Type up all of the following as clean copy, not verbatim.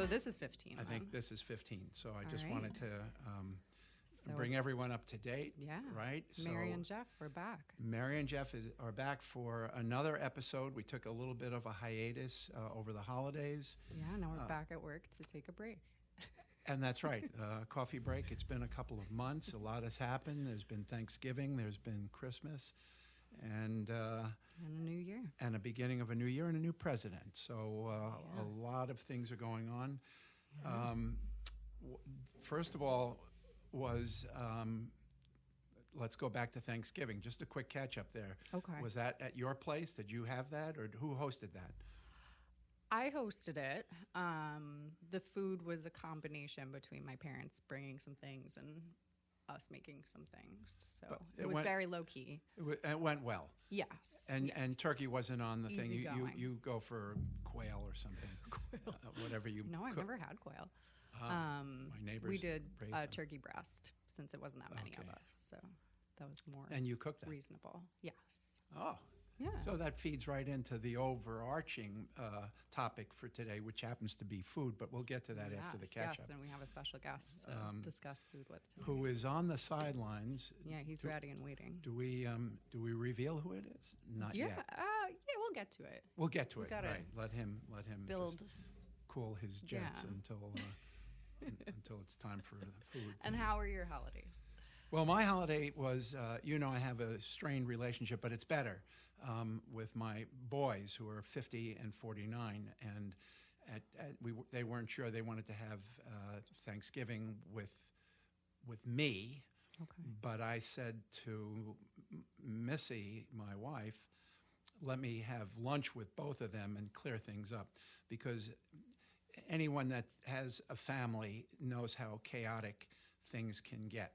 So this is 15. I think then. this is 15. So I All just right. wanted to So bring it's- everyone up to date. Yeah. Right? Mary So and Jeff, we're back. Mary and Jeff are back for another episode. We took a little bit of a hiatus over the holidays. Yeah, now we're back at work to take a break. And that's right. Coffee break. It's been a couple of months. A lot has happened. There's been Thanksgiving. There's been Christmas. And And a new year. and a beginning of a new year and a new president. So Yeah. a lot of things are going on. Yeah. First of all was, let's go back to Thanksgiving. Just a quick catch up there. Okay. Was that at your place? Did you have that, or who hosted that? I hosted it. The food was a combination between my parents bringing some things and us making some things. So But it it was went- very low key. It went well. Yes. And yes. turkey wasn't on the thing. Easy You going. you go for quail or something. Quail. Whatever you. No, I've cook. never had quail. My neighbors. We did raised them. turkey breast since it wasn't that many of Okay. us. So that was more And you cooked that. reasonable. Yes. Oh. Yeah. So that feeds right into the overarching topic for today, which happens to be food, but we'll get to that after the Yes, catch-up. Yes, and we have a special guest to discuss food with tonight. Who is on the sidelines? Yeah, he's ready and waiting. Do we reveal who it is? Not Yeah, yet. yeah, we'll get to it. We'll get to we it. gotta Right. Let him Build. just cool his jets Yeah. until until it's time for the food. And how are your holidays? Well, my holiday was, I have a strained relationship, but it's better with my boys who are 50 and 49. And they weren't sure they wanted to have Thanksgiving with me. Okay. But I said to Missy, my wife, let me have lunch with both of them and clear things up. Because anyone that has a family knows how chaotic things can get.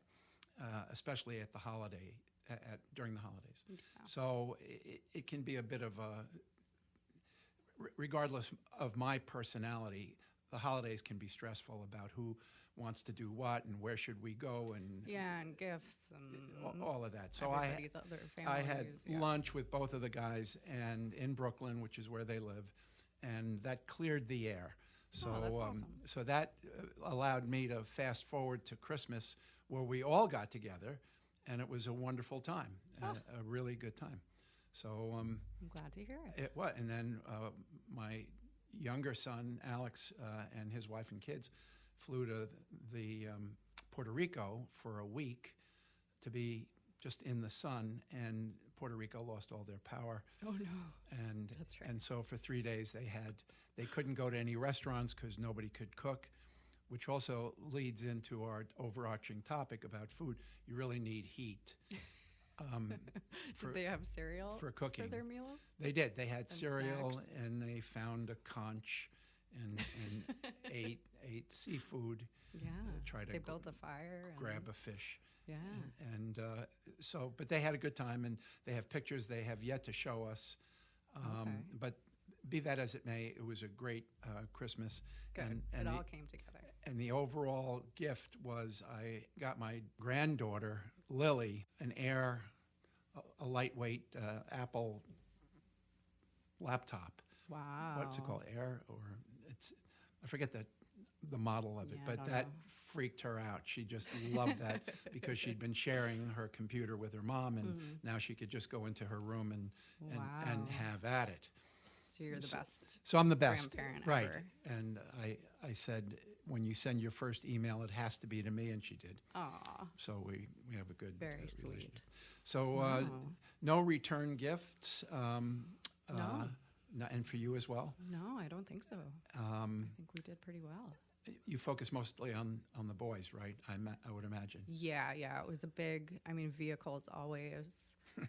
Especially at the during the holidays. Yeah. So it can be a bit of regardless of my personality, the holidays can be stressful about who wants to do what and where should we go and Yeah, and gifts and all of that. So everybody's other I had families, yeah. lunch with both of the guys and in Brooklyn, which is where they live, and that cleared the air. So, that's awesome. so that allowed me to fast forward to Christmas, where we all got together, and it was a wonderful time, a really good time. So I'm glad to hear it. and then my younger son Alex and his wife and kids flew to the Puerto Rico for a week to be just in the sun, and Puerto Rico lost all their power. Oh no. And That's right. and so for 3 days they couldn't go to any restaurants because nobody could cook, which also leads into our overarching topic about food. You really need heat. Did they have cereal for cooking. for their meals? They did. They had And cereal snacks. and they found a conch and ate seafood. Yeah. Tried to They built a fire. And, grab a fish. Yeah. And but they had a good time, and they have pictures they have yet to show us. Okay. But be that as it may, it was a great Christmas. Good. And it the, all came together. and the overall gift was I got my granddaughter, Lily, a lightweight Apple laptop. Wow. What's it called? Air? Or I forget the model of it, Yeah, I but don't that know. freaked her out. She just loved that because she'd been sharing her computer with her mom, and now she could just go into her room and Wow. have at it. So you're the best. So I'm the best, grandparent right? ever. And I said, when you send your first email, it has to be to me, and she did. Aw. So we have a good Very relationship. sweet. So Wow. no return gifts. No. And for you as well. No, I don't think so. I think we did pretty well. You focus mostly on the boys, right? I would imagine. Yeah. It was a big, vehicles always,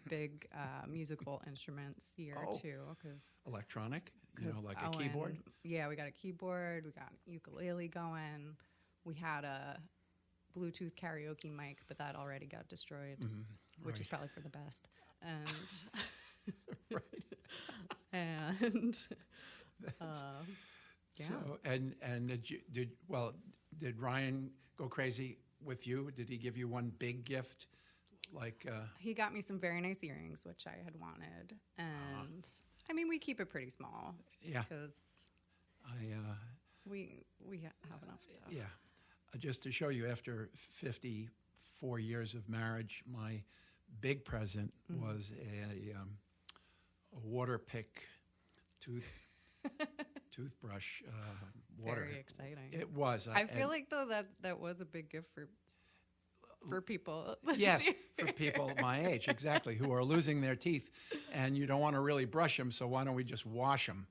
big musical instruments year Oh. too. Cause, Electronic, like a Owen- keyboard. Yeah, we got a keyboard, we got ukulele going. We had a Bluetooth karaoke mic, but that already got destroyed, which is right. probably for the best. And Right. and yeah. So and did Ryan go crazy with you? Did he give you one big gift? Like He got me some very nice earrings, which I had wanted, and we keep it pretty small. Yeah. Because I we have enough stuff. Yeah. Just to show you, after 54 years of marriage, my big present was a water pick toothbrush water. Very exciting. It was. I feel like though that was a big gift for people. Yes, for people my age, exactly, who are losing their teeth, and you don't want to really brush them, so why don't we just wash them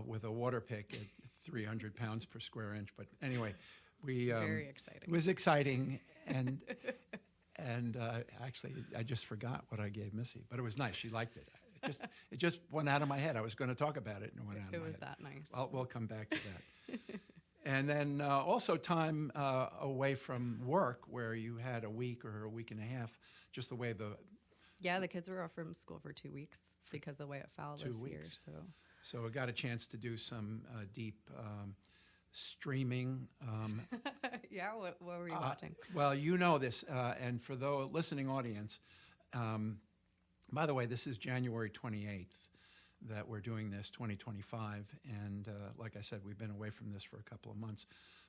with a water pick at 300 pounds per square inch? But anyway, we very exciting. It was exciting, and actually, I just forgot what I gave Missy, but it was nice. She liked it. It just went out of my head. I was going to talk about it, and it went out of my head. It was that nice. Well, we'll come back to that. And then also time away from work, where you had a week or a week and a half, just the way the kids were off from school for 2 weeks because of the way it fell this year. So I got a chance to do some deep streaming. Yeah, what were you watching? Well, you know this, and for the listening audience, by the way, this is January 28th. That we're doing this, 2025, and like I said, we've been away from this for a couple of months,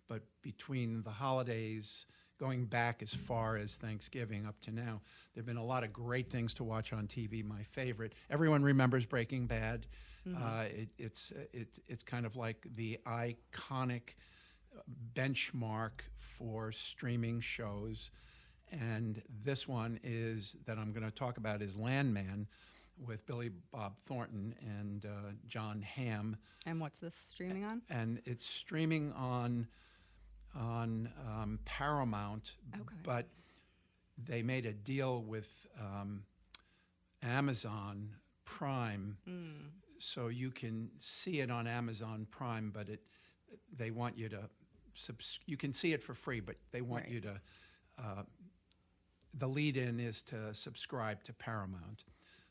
but between the holidays, going back as far as Thanksgiving up to now, there have been a lot of great things to watch on TV. My favorite, everyone remembers Breaking Bad. It's kind of like the iconic benchmark for streaming shows, and this one is that I'm going to talk about is Landman, with Billy Bob Thornton and John Hamm. And what's this streaming on? And it's streaming on Paramount, but they made a deal with Amazon Prime, so you can see it on Amazon Prime, but they want you to you can see it for free, but they want you to the lead-in is to subscribe to Paramount.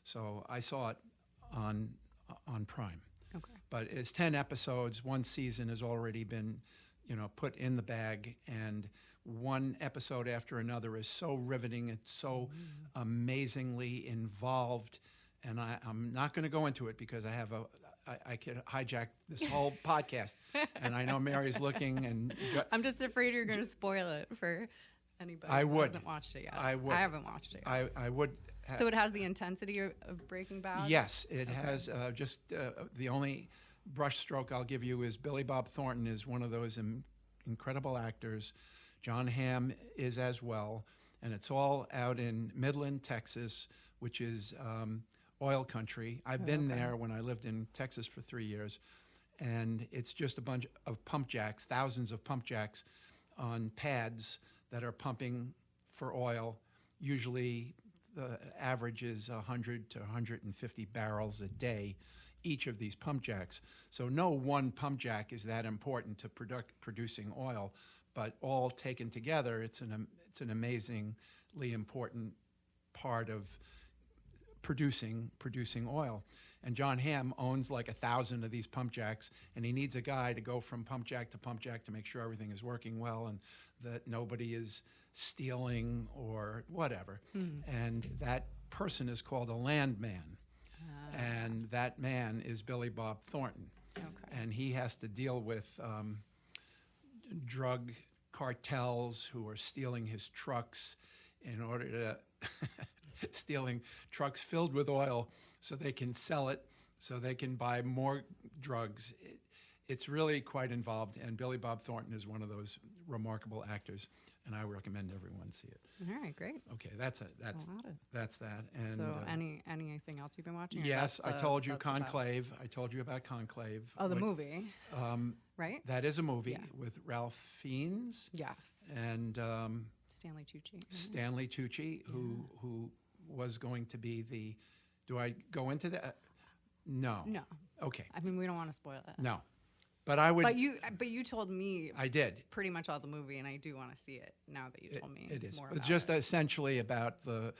So I saw it on Prime. Okay. But it's 10 episodes. One season has already been, put in the bag, and one episode after another is so riveting. It's so amazingly involved, and I'm not going to go into it because I could hijack this whole podcast, and I know Mary's looking, and I'm just afraid you're going to spoil it for anybody who hasn't watched it yet. I would. I haven't watched it yet. I would. So it has the intensity of Breaking Bad? Yes, it has. The only brush stroke I'll give you is Billy Bob Thornton is one of those incredible actors. John Hamm is as well. And it's all out in Midland, Texas, which is oil country. I've been there when I lived in Texas for 3 years. And it's just a bunch of pump jacks, thousands of pump jacks on pads that are pumping for oil, usually the average is 100 to 150 barrels a day, each of these pump jacks. So no one pump jack is that important to producing oil, but all taken together, it's an amazingly important part of producing oil. And John Hamm owns like 1,000 of these pump jacks, and he needs a guy to go from pump jack to make sure everything is working well and that nobody is stealing or whatever. And that person is called a landman. And that man is Billy Bob Thornton. And he has to deal with drug cartels who are stealing his trucks in order to stealing trucks filled with oil so they can sell it, so they can buy more drugs. It's really quite involved, and Billy Bob Thornton is one of those remarkable actors, and I recommend everyone see it. All right, great. Okay, that's that. And so, anything else you've been watching? Yes, I told you Conclave. I told you about Conclave. Oh, the movie. Right. That is a movie with Ralph Fiennes. Yes. And Stanley Tucci. Stanley Tucci, who was going to be the. Do I go into that? No. No. Okay. I mean, we don't want to spoil it. No. But I would. But you told me. I did. Pretty much all the movie, and I do want to see it now that you told me. It is. More It's about just it. essentially about the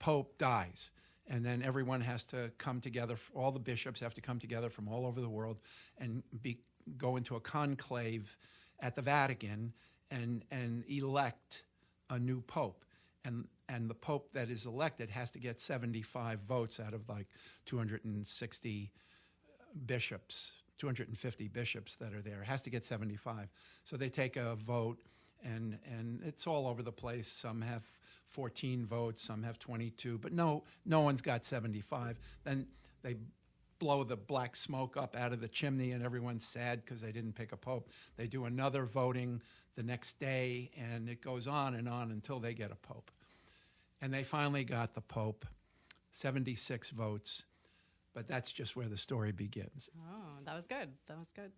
Pope dies, and then everyone has to come together. All the bishops have to come together from all over the world, and go into a conclave at the Vatican, and elect a new pope. And the pope that is elected has to get 75 votes out of like 260 bishops 250 bishops that are there. It has to get 75. So they take a vote, and it's all over the place. Some have 14 votes, some have 22, but no one's got 75. Then they blow the black smoke up out of the chimney, and everyone's sad because they didn't pick a pope. They do another voting the next day, and it goes on and on until they get a pope. And they finally got the pope, 76 votes, but that's just where the story begins. Oh, that was good. That was good.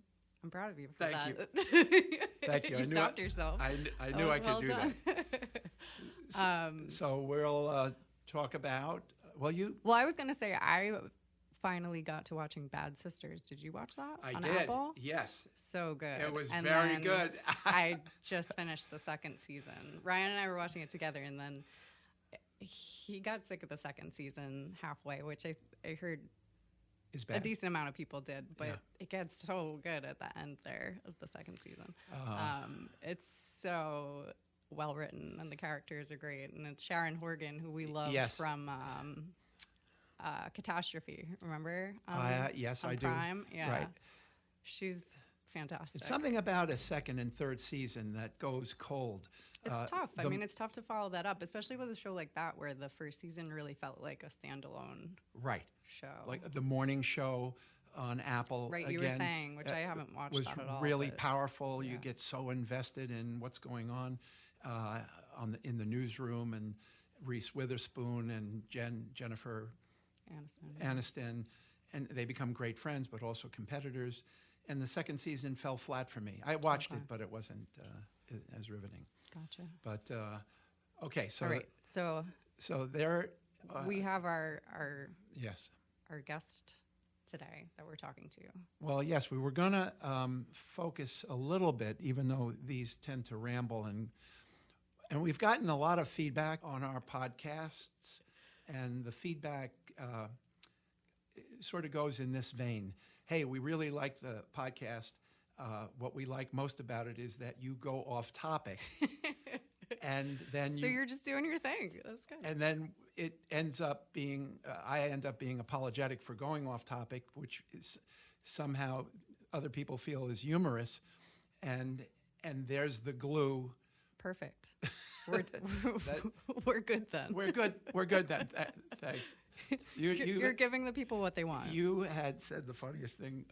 I'm proud of you for Thank that. you. Thank you. You stopped yourself. I knew I could well do done. that. So we'll talk about, Well, I was going to say, I finally got to watching Bad Sisters. Did you watch that I on did. Apple? Yes. So good. It was And very then good. I just finished the second season. Ryan and I were watching it together, and then he got sick of the second season halfway, which I heard Is bad. a decent amount of people did, but Yeah. it gets so good at the end there of the second season. Uh, It's so well written, and the characters are great. And it's Sharon Horgan, who we loved Yes. from Catastrophe. Remember? yes, on I do. Prime? Yeah, Right. she's fantastic. It's something about a second and third season that goes cold. It's tough. I mean, it's tough to follow that up, especially with a show like that, where the first season really felt like a standalone right. show. Like the morning show on Apple. Right, again, you were saying, which I haven't watched was that at all. really but- powerful. You yeah. get so invested in what's going on in the newsroom, and Reese Witherspoon and Jennifer Aniston, and they become great friends, but also competitors. And the second season fell flat for me. I watched Okay. it, but it wasn't as riveting. Gotcha. But okay, so All right. So there we have our yes. guest today that we're talking to. Well, yes, we were going to focus a little bit, even though these tend to ramble, and we've gotten a lot of feedback on our podcasts, and the feedback sort of goes in this vein. Hey, we really like the podcast. What we like most about it is that you go off topic, and then So you're just doing your thing. That's good. and then it ends up being, I end up being apologetic for going off topic, which is somehow other people feel is humorous, and there's the glue. Perfect. We're good then. We're good. We're good then. Thanks. You're giving the people what they want. You had said the funniest thing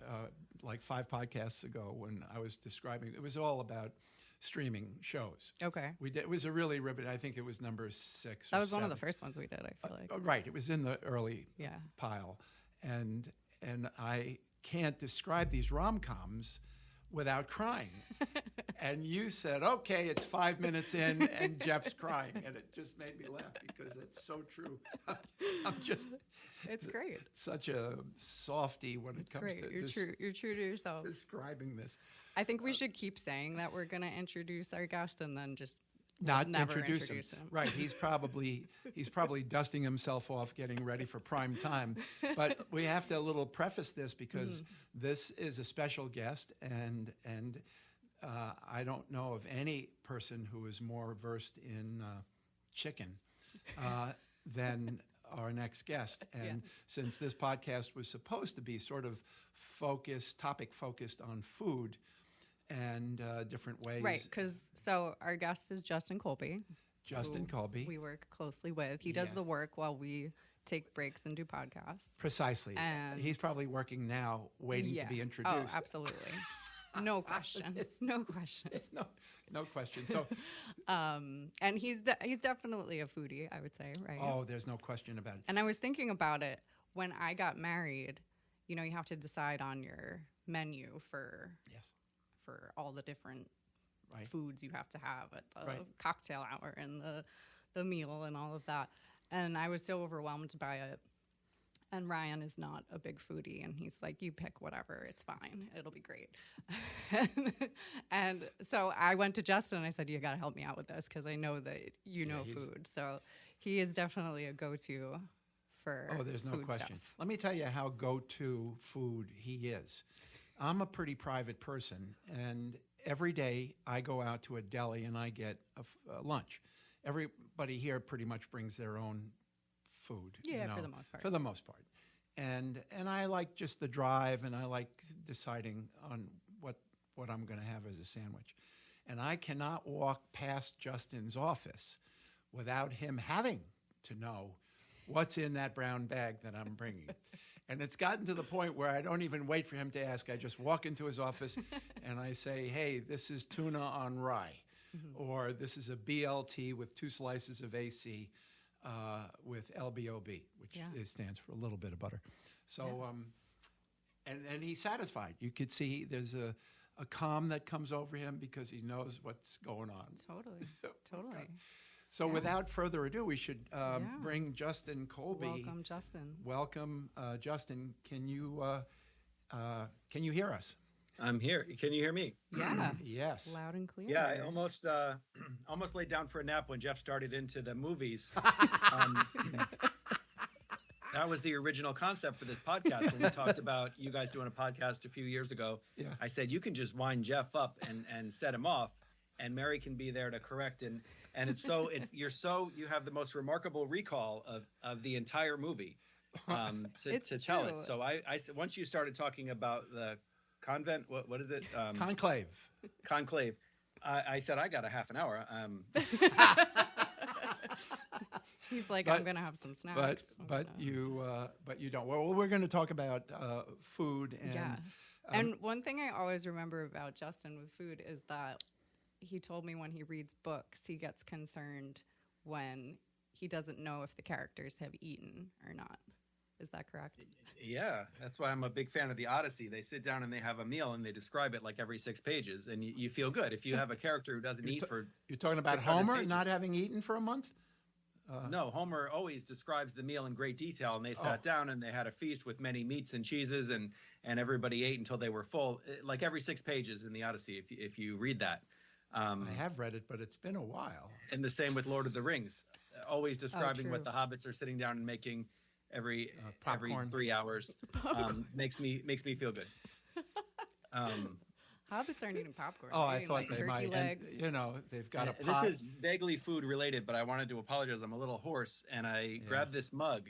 like 5 podcasts ago when I was describing. It was all about streaming shows. Okay. We did. It was a really riveting. I think it was number 6. That or was one of the 7. first ones we did, I feel like. Right. It was in the early Yeah. pile, and I can't describe these rom-coms without crying. And you said, "Okay, it's 5 minutes in, and Jeff's crying," and it just made me laugh because it's so true. I'm just It's great. such a softie when it It's comes great. to You're true to yourself. describing this. I think we should keep saying that we're going to introduce our guest and then just Not never introduce him. Right. He's probably dusting himself off, getting ready for prime time. But we have to a little preface this because this is a special guest, and I don't know of any person who is more versed in chicken than our next guest. And since this podcast was supposed to be sort of topic focused on food and different ways. Right, so our guest is Justin Colby. Justin who Colby. we work closely with. He does Yes. the work while we take breaks and do podcasts. Precisely. And- He's probably working now, waiting to be introduced. Oh, absolutely. No question. No question. No question. So, And he's definitely a foodie, I would say, right? oh, there's no question about it. And I was thinking about it when I got married. You know, you have to decide on your menu for Yes. all the different Right. foods you have to have at the Right. cocktail hour and the meal and all of that. And I was so overwhelmed by it. And Ryan is not a big foodie, and he's like, "You pick whatever, it's fine, it'll be great." And so I went to Justin and I said, "You got to help me out with this because I know that you know he's- food." So he is definitely a go-to for Oh, there's no food question. stuff. Let me tell you how go-to food he is. I'm a pretty private person, and every day I go out to a deli and I get a lunch. Everybody here pretty much brings their own food. Yeah, for the most part. For the most part. and I like just the drive, and I like deciding on what I'm going to have as a sandwich. And I cannot walk past Justin's office without him having to know what's in that brown bag that I'm bringing. And it's gotten to the point where I don't even wait for him to ask. I just walk into his office and I say, hey, this is tuna on rye, or this is a BLT with 2 slices of AC with LBOB, which it stands for a little bit of butter. So, and he's satisfied. You could see there's a calm that comes over him because he knows what's going on. Totally. So without further ado, we should bring Justin Colby. Welcome, Justin. Welcome, Justin. Can you hear us? I'm here. Can you hear me? Yeah. Yes. Loud and clear. Yeah, I almost almost laid down for a nap when Jeff started into the movies. That was the original concept for this podcast when we talked about you guys doing a podcast a few years ago. Yeah. I said, you can just wind Jeff up and set him off, and Mary can be there to correct. And it's you have the most remarkable recall of the entire movie to tell it. So I once you started talking about the convent, what is it? Conclave. Conclave. I said, I got a half an hour. He's like, I'm going to have some snacks. But you don't. Well, we're going to talk about food. And, yes. And one thing I always remember about Justin with food is that he told me when he reads books, he gets concerned when he doesn't know if the characters have eaten or not. Is that correct? Yeah, that's why I'm a big fan of the Odyssey. They sit down and they have a meal and they describe it like every 6 pages, and you feel good. If you have a character who doesn't eat for You're talking about Homer not having eaten for a month? No, Homer always describes the meal in great detail, and they sat down and they had a feast with many meats and cheeses, and everybody ate until they were full, like every 6 pages in the Odyssey, if you read that. I have read it, but it's been a while. And the same with Lord of the Rings, always describing what the hobbits are sitting down and making every 3 hours. Makes me feel good. Hobbits aren't eating popcorn. I thought like they turkey might. legs. And, they've got a pot. This is vaguely food related, but I wanted to apologize. I'm a little hoarse, and I grabbed this mug.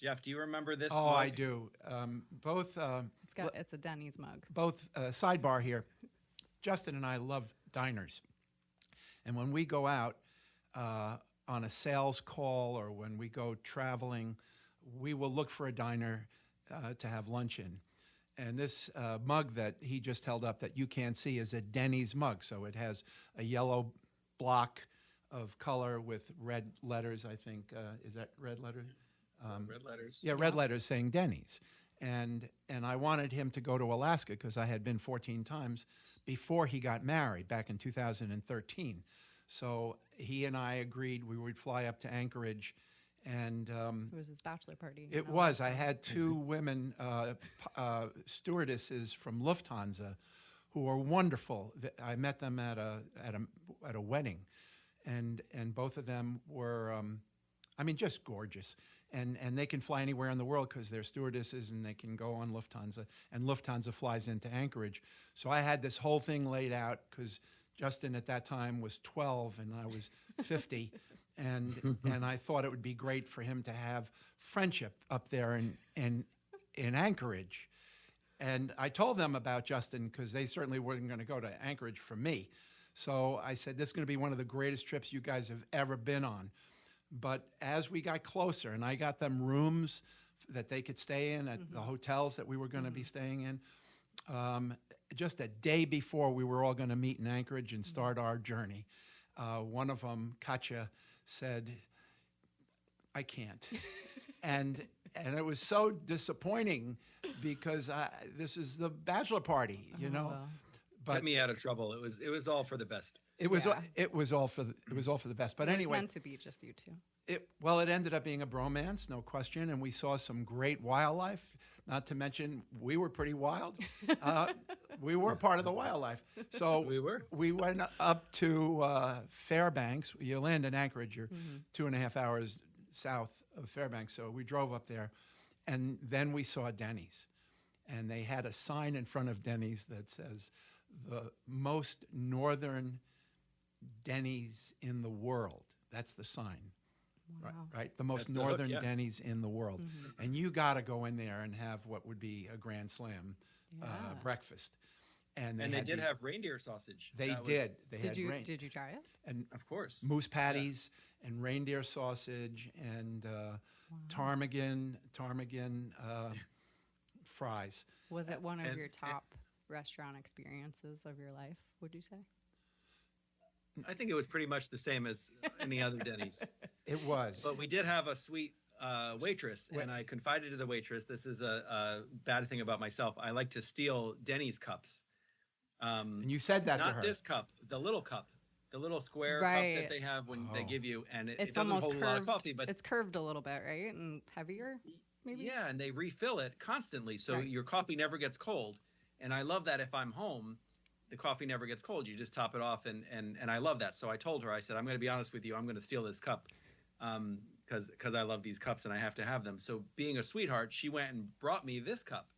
Jeff, do you remember this mug? I do. Both. It's a Denny's mug. Both sidebar here. Justin and I love diners, and when we go out on a sales call or when we go traveling, we will look for a diner to have lunch in. And this mug that he just held up that you can't see is a Denny's mug. So it has a yellow block of color with red letters, I think. Is that red letters? Red letters. Yeah, red letters saying Denny's. And I wanted him to go to Alaska because I had been 14 times before he got married back in 2013. So he and I agreed we would fly up to Anchorage. And it was his bachelor party. It was. I had 2 women stewardesses from Lufthansa who were wonderful. I met them at a wedding, and both of them were, just gorgeous. And they can fly anywhere in the world because they're stewardesses, and they can go on Lufthansa. And Lufthansa flies into Anchorage. So I had this whole thing laid out because Justin at that time was 12 and I was 50. And I thought it would be great for him to have friendship up there in Anchorage. And I told them about Justin because they certainly weren't going to go to Anchorage for me. So I said, this is going to be one of the greatest trips you guys have ever been on. But as we got closer, and I got them rooms that they could stay in at the hotels that we were going to be staying in, just a day before we were all going to meet in Anchorage and start our journey, one of them, Katja, said, I can't. and it was so disappointing because this is the bachelor party, you know. Well. But get me out of trouble. It was all for the best. It was all for the best. But anyway, it was meant to be just you two. It ended up being a bromance, no question, and we saw some great wildlife. Not to mention, we were pretty wild. We were part of the wildlife. So we went up to Fairbanks. You land in Anchorage, you're 2.5 hours south of Fairbanks. So we drove up there, and then we saw Denny's. And they had a sign in front of Denny's that says, the most northern Denny's in the world. That's the sign. Wow. right? The most That's the hook, northern yeah. Denny's in the world. And you got to go in there and have what would be a grand slam Yeah. breakfast. And And they did have reindeer sausage. They That was- did. They Did had you did you try it? and Of course. moose patties and reindeer sausage and ptarmigan fries. Was it one of and- your top restaurant experiences of your life, would you say? I think it was pretty much the same as any other Denny's. It was. But we did have a sweet waitress, and I confided to the waitress, this is a bad thing about myself. I like to steal Denny's cups. And you said that to her. Not this cup, the little cup. The little square Right. cup that they have when they give you, and it It's doesn't almost hold curved. a lot of coffee, but It's curved a little bit, right? And heavier, maybe? yeah, and they refill it constantly, so Right. your coffee never gets cold. And I love that if I'm home, the coffee never gets cold. You just top it off, and I love that. So I told her, I said, I'm going to be honest with you, I'm going to steal this cup because I love these cups and I have to have them. So being a sweetheart, she went and brought me this cup.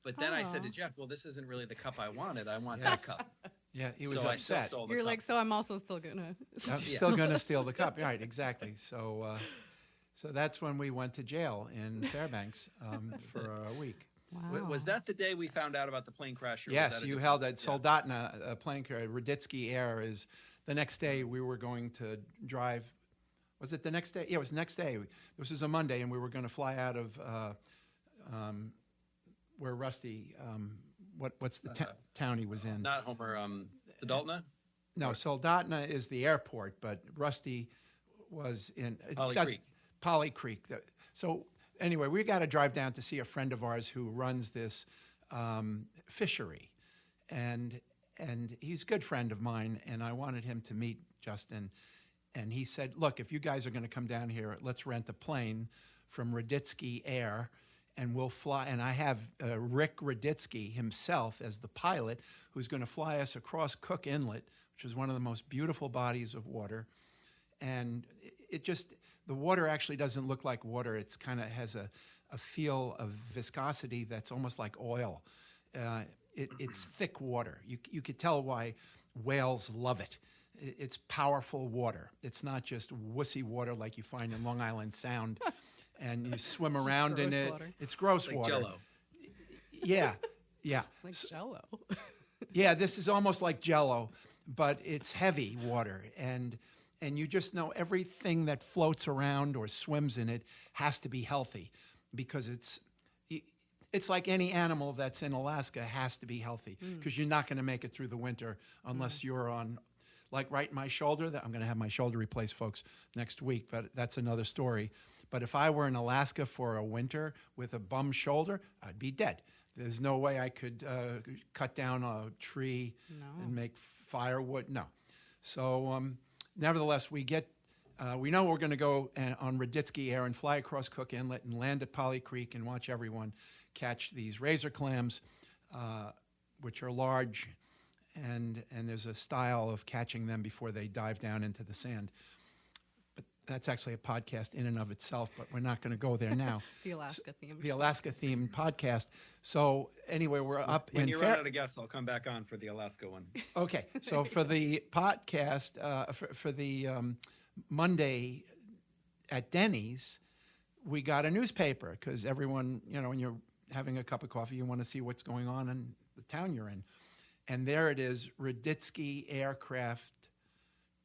But then I said to Aw. Jeff, well, this isn't really the cup I wanted. I want Yes. that cup. Yeah, he was So I still upset. stole the You're cup. like, so I'm also still gonna. I'm Yeah. still going to steal the cup. Right, exactly. So that's when we went to jail in Fairbanks for a week. Wow. Was that the day we found out about the plane crash? Or was Yes, that a you different- held at Yeah. Soldotna, a plane carrier, Raditsky Air is the next day we were going to drive. Was it the next day? Yeah, it was the next day. This was a Monday, and we were going to fly out of where Rusty, what's the town he was in? Not Homer, Soldotna? No, Soldotna is the airport, but Rusty was in Creek. Polly Creek. So anyway, we got to drive down to see a friend of ours who runs this fishery, and he's a good friend of mine, and I wanted him to meet Justin, and he said, "Look, if you guys are going to come down here, let's rent a plane from Raditsky Air." And we'll fly, and I have Rick Raditsky himself as the pilot, who's going to fly us across Cook Inlet, which is one of the most beautiful bodies of water. And the water actually doesn't look like water. It's kind of has a feel of viscosity that's almost like oil. It's thick water. You could tell why whales love it. It's powerful water. It's not just wussy water like you find in Long Island Sound. And you swim around in gross it. water. It's gross Like water. Jell-O. Yeah, yeah. Like Jell-O. Yeah, this is almost like Jell-O, but it's heavy water, and you just know everything that floats around or swims in it has to be healthy, because it's like any animal that's in Alaska has to be healthy, because you're not going to make it through the winter unless you're on, like right in my shoulder. I'm going to have my shoulder replaced, folks, next week, but that's another story. But if I were in Alaska for a winter with a bum shoulder, I'd be dead. There's no way I could cut down a tree and make firewood. No. So nevertheless, we know we're going to go on Raditsky Air and fly across Cook Inlet and land at Polly Creek and watch everyone catch these razor clams, which are large, and there's a style of catching them before they dive down into the sand. That's actually a podcast in and of itself, but we're not going to go there now. The Alaska theme. The Alaska themed podcast. So anyway, we're up When in you run out of guests, I'll come back on for the Alaska one. Okay, so for the podcast, for the Monday at Denny's, we got a newspaper because everyone, when you're having a cup of coffee, you want to see what's going on in the town you're in. And there it is, Raditsky aircraft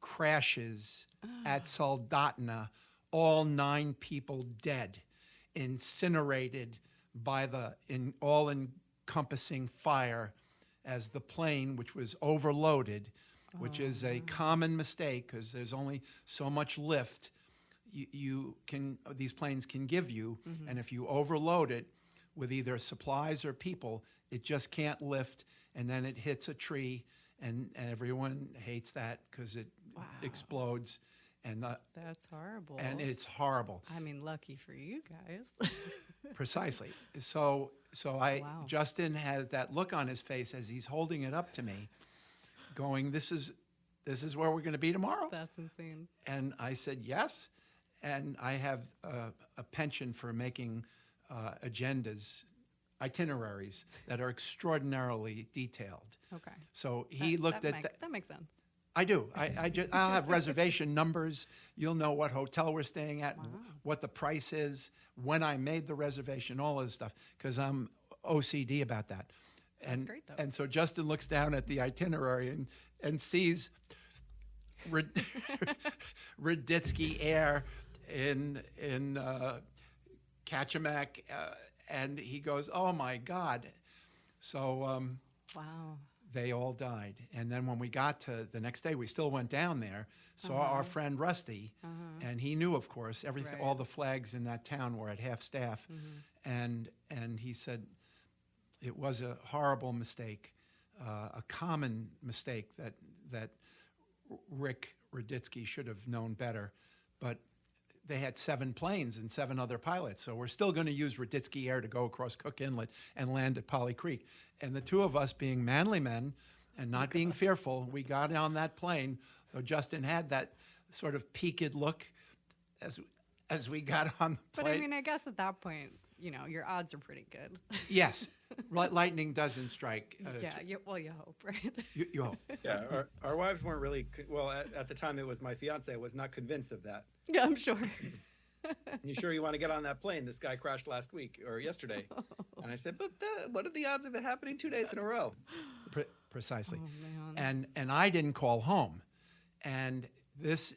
crashes at Soldotna, all 9 people dead, incinerated by the all-encompassing fire as the plane, which was overloaded, which is a common mistake because there's only so much lift these planes can give you, and if you overload it with either supplies or people, it just can't lift, and then it hits a tree, and everyone hates that because it explodes. And That's horrible. and it's horrible. I mean, lucky for you guys. Precisely. So Justin has that look on his face as he's holding it up to me, going, "This is where we're going to be tomorrow." That's insane. And I said yes, and I have a penchant for making itineraries that are extraordinarily detailed. Okay. So he looked at that. That makes sense. I do. I'll have reservation numbers. You'll know what hotel we're staying at, what the price is, when I made the reservation, all of this stuff, because I'm OCD about that. That's great, though. And so Justin looks down at the itinerary and sees Raditsky Air in Kachemak, and he goes, "Oh my God!" So Wow. they all died. And then when we got to the next day, we still went down there, saw our friend Rusty, and he knew, of course, everything. Right. All the flags in that town were at half staff, and he said it was a horrible mistake, a common mistake that Rick Raditsky should have known better, but they had 7 planes and 7 other pilots, so we're still going to use Raditsky Air to go across Cook Inlet and land at Polly Creek. And the two of us, being manly men and not being fearful, we got on that plane, though Justin had that sort of peaked look as we got on the plane. But I mean, I guess at that point, your odds are pretty good. Yes, lightning doesn't strike. Yeah, you hope, right? You hope. Yeah, our wives weren't really, at the time it was my fiance, was not convinced of that. Yeah, I'm sure. You sure you want to get on that plane? This guy crashed last week or yesterday. And I said, but what are the odds of it happening 2 days in a row? Precisely. Oh, man. And I didn't call home. And this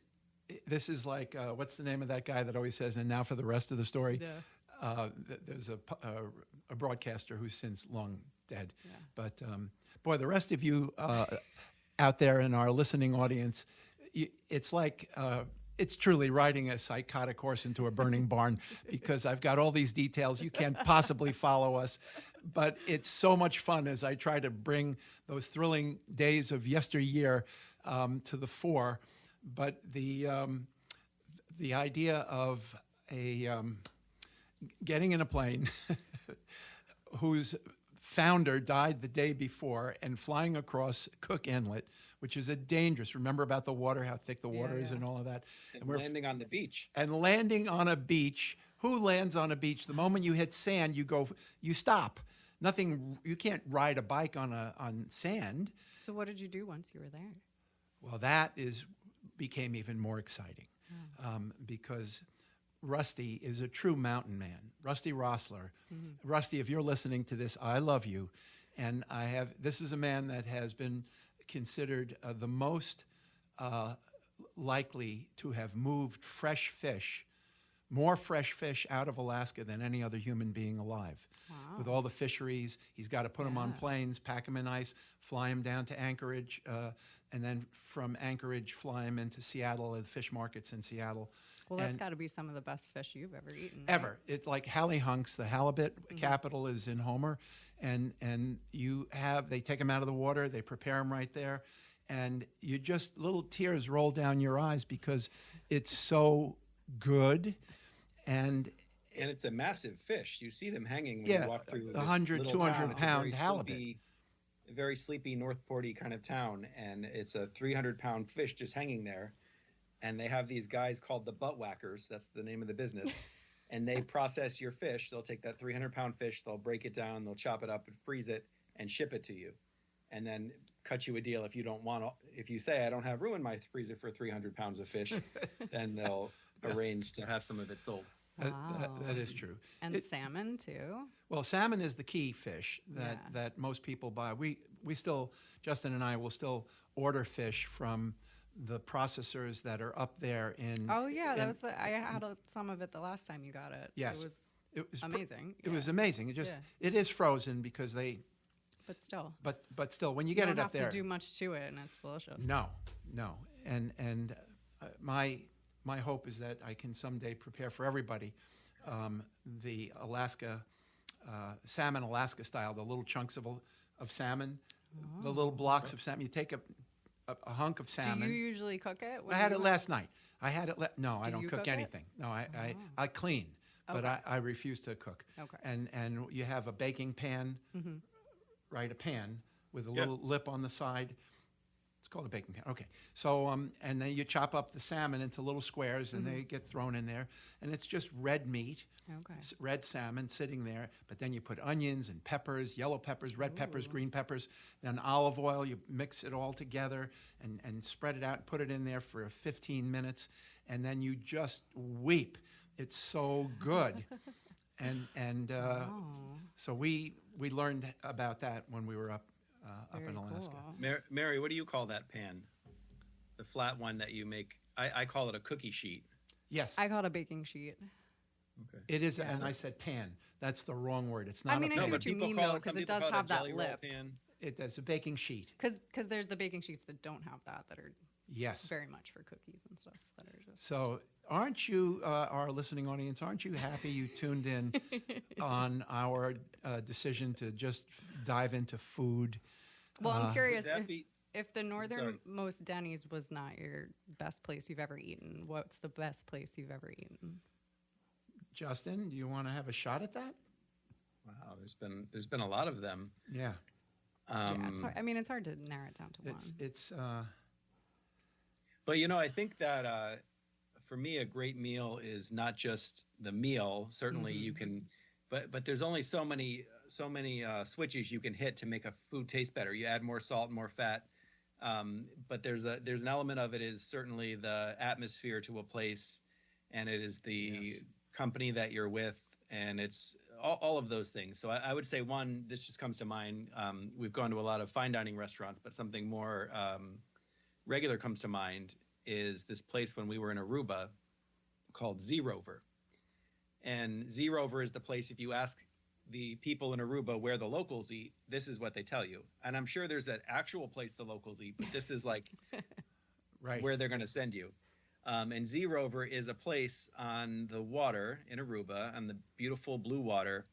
is like, what's the name of that guy that always says, and now for the rest of the story? Yeah. There's a broadcaster who's since long dead. Yeah. But boy, the rest of you out there in our listening audience, it's like it's truly riding a psychotic horse into a burning barn, because I've got all these details. You can't possibly follow us. But it's so much fun as I try to bring those thrilling days of yesteryear to the fore. But the idea of getting in a plane whose founder died the day before and flying across Cook Inlet, which is a dangerous, remember about the water, how thick the water is and all of that. And we're landing on the beach. And landing on a beach. Who lands on a beach? The moment you hit sand, you stop. Nothing, you can't ride a bike on sand. So what did you do once you were there? Well, became even more exciting because Rusty is a true mountain man. Rusty Rossler. Mm-hmm. Rusty, if you're listening to this, I love you. And this is a man that has been considered the most likely to have moved more fresh fish out of Alaska than any other human being alive. Wow. With all the fisheries, he's got to put them on planes, pack them in ice, fly them down to Anchorage, and then from Anchorage, fly them into Seattle, the fish markets in Seattle. Well, that's got to be some of the best fish you've ever eaten. Ever. Right? It's like Halihunks, the halibut capital is in Homer, and they take them out of the water, they prepare them right there, and little tears roll down your eyes because it's so good, and it's a massive fish. You see them hanging when you walk through 100, 200-pound halibut. A very sleepy Northporty kind of town, and it's a 300-pound fish just hanging there. And they have these guys called the butt whackers. That's the name of the business. And they process your fish. They'll take that 300-pound fish, they'll break it down, they'll chop it up and freeze it and ship it to you. And then cut you a deal if you don't want to. If you say, I don't have room in my freezer for 300 pounds of fish, then they'll arrange to have some of it sold. Wow. That is true. And salmon too. Well, salmon is the key fish that most people buy. We still, Justin and I will still order fish from the processors that are up there in. Oh yeah, I had some of it the last time you got it. Yes, it was amazing. It was amazing. It is frozen because they. But still. But still, when you get it up there, you don't have to do much to it, and it's delicious. No, and my hope is that I can someday prepare for everybody the Alaska salmon, Alaska style, the little chunks of salmon, the little blocks of salmon. You take a hunk of salmon. Do you usually cook it? I had it last night. I don't cook anything. No, I clean, but I refuse to cook. Okay. And you have a baking pan, right? A pan with a little lip on the side. It's called a baking pan. Okay. So, and then you chop up the salmon into little squares, and they get thrown in there, and it's just red meat, red salmon sitting there. But then you put onions and peppers, yellow peppers, red peppers, green peppers, then olive oil. You mix it all together and spread it out, and put it in there for 15 minutes, and then you just weep. It's so good. So we learned about that when we were up in Alaska. Cool. Mary, what do you call that pan? The flat one that you make? I call it a cookie sheet. Yes. I call it a baking sheet. Okay. It is, and I said pan. That's the wrong word. It's not I mean, I see what you mean, though, because it does have that lip. It's a baking sheet. Because there's the baking sheets that don't have that are Yes. very much for cookies and stuff. That are just... So aren't you, our listening audience, aren't you happy you tuned in on our decision to just dive into food? Well, I'm curious, Would that be- if the northernmost Denny's was not your best place you've ever eaten, what's the best place you've ever eaten? Justin, do you want to have a shot at that? Wow, there's been a lot of them. Yeah. Yeah, it's hard. I mean, it's hard to narrow it down to one. It's But I think that for me, a great meal is not just the meal. Certainly, you can, but there's only so many switches you can hit to make a food taste better. You add more salt, more fat, but there's an element of it is certainly the atmosphere to a place, and it is the company that you're with, and it's all of those things. So I would say one, this just comes to mind. We've gone to a lot of fine dining restaurants, but something more regular comes to mind is this place when we were in Aruba called Z Rover. And Z Rover is the place, if you ask the people in Aruba where the locals eat, this is what they tell you. And I'm sure there's an actual place the locals eat, but this is like right where they're going to send you. And Z Rover is a place on the water in Aruba, on the beautiful blue water,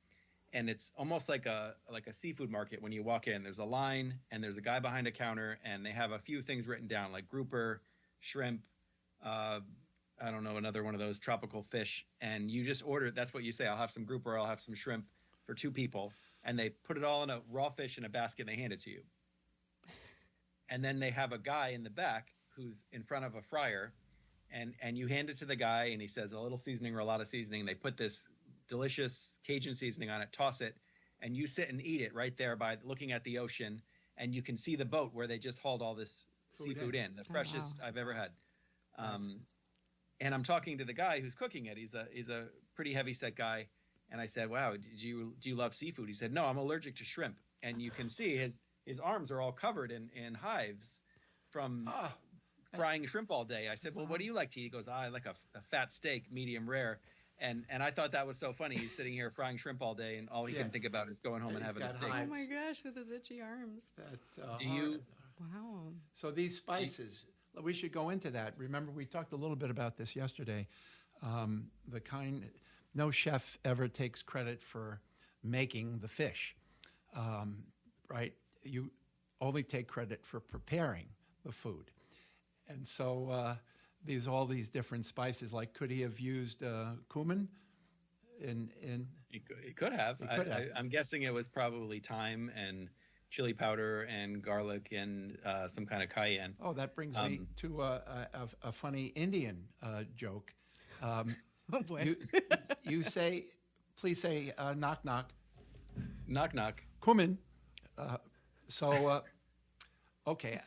and it's almost like a seafood market. When you walk in, there's a line, and there's a guy behind a counter, and they have a few things written down, like grouper, shrimp, I don't know, another one of those tropical fish, and you just order. That's what you say. I'll have some grouper, I'll have some shrimp for 2 people, and they put it all in a raw fish in a basket, and they hand it to you. And then they have a guy in the back who's in front of a fryer, and you hand it to the guy, and he says a little seasoning or a lot of seasoning. They put this delicious Cajun seasoning on it, toss it, and you sit and eat it right there by looking at the ocean, and you can see the boat where they just hauled all this seafood in, the freshest I've ever had. And I'm talking to the guy who's cooking it. He's a pretty heavy set guy, and I said, "Wow, do you love seafood?" He said, "No, I'm allergic to shrimp." And you can see his arms are all covered in hives from frying shrimp all day. I said, "Well, what do you like to eat?" He goes, "I like a fat steak, medium rare." And I thought that was so funny. He's sitting here frying shrimp all day, and all he can think about is going home and having a steak. Oh my gosh, with his itchy arms. Do you? Wow. So these spices, we should go into that. Remember, we talked a little bit about this yesterday. No chef ever takes credit for making the fish, right? You only take credit for preparing the food. And so all these different spices, like could he have used cumin? He could have. I'm guessing it was probably thyme and chili powder and garlic and some kind of cayenne. Oh, that brings me to a funny Indian joke. Oh boy. You say, please say knock knock. Knock knock. Cumin. Okay.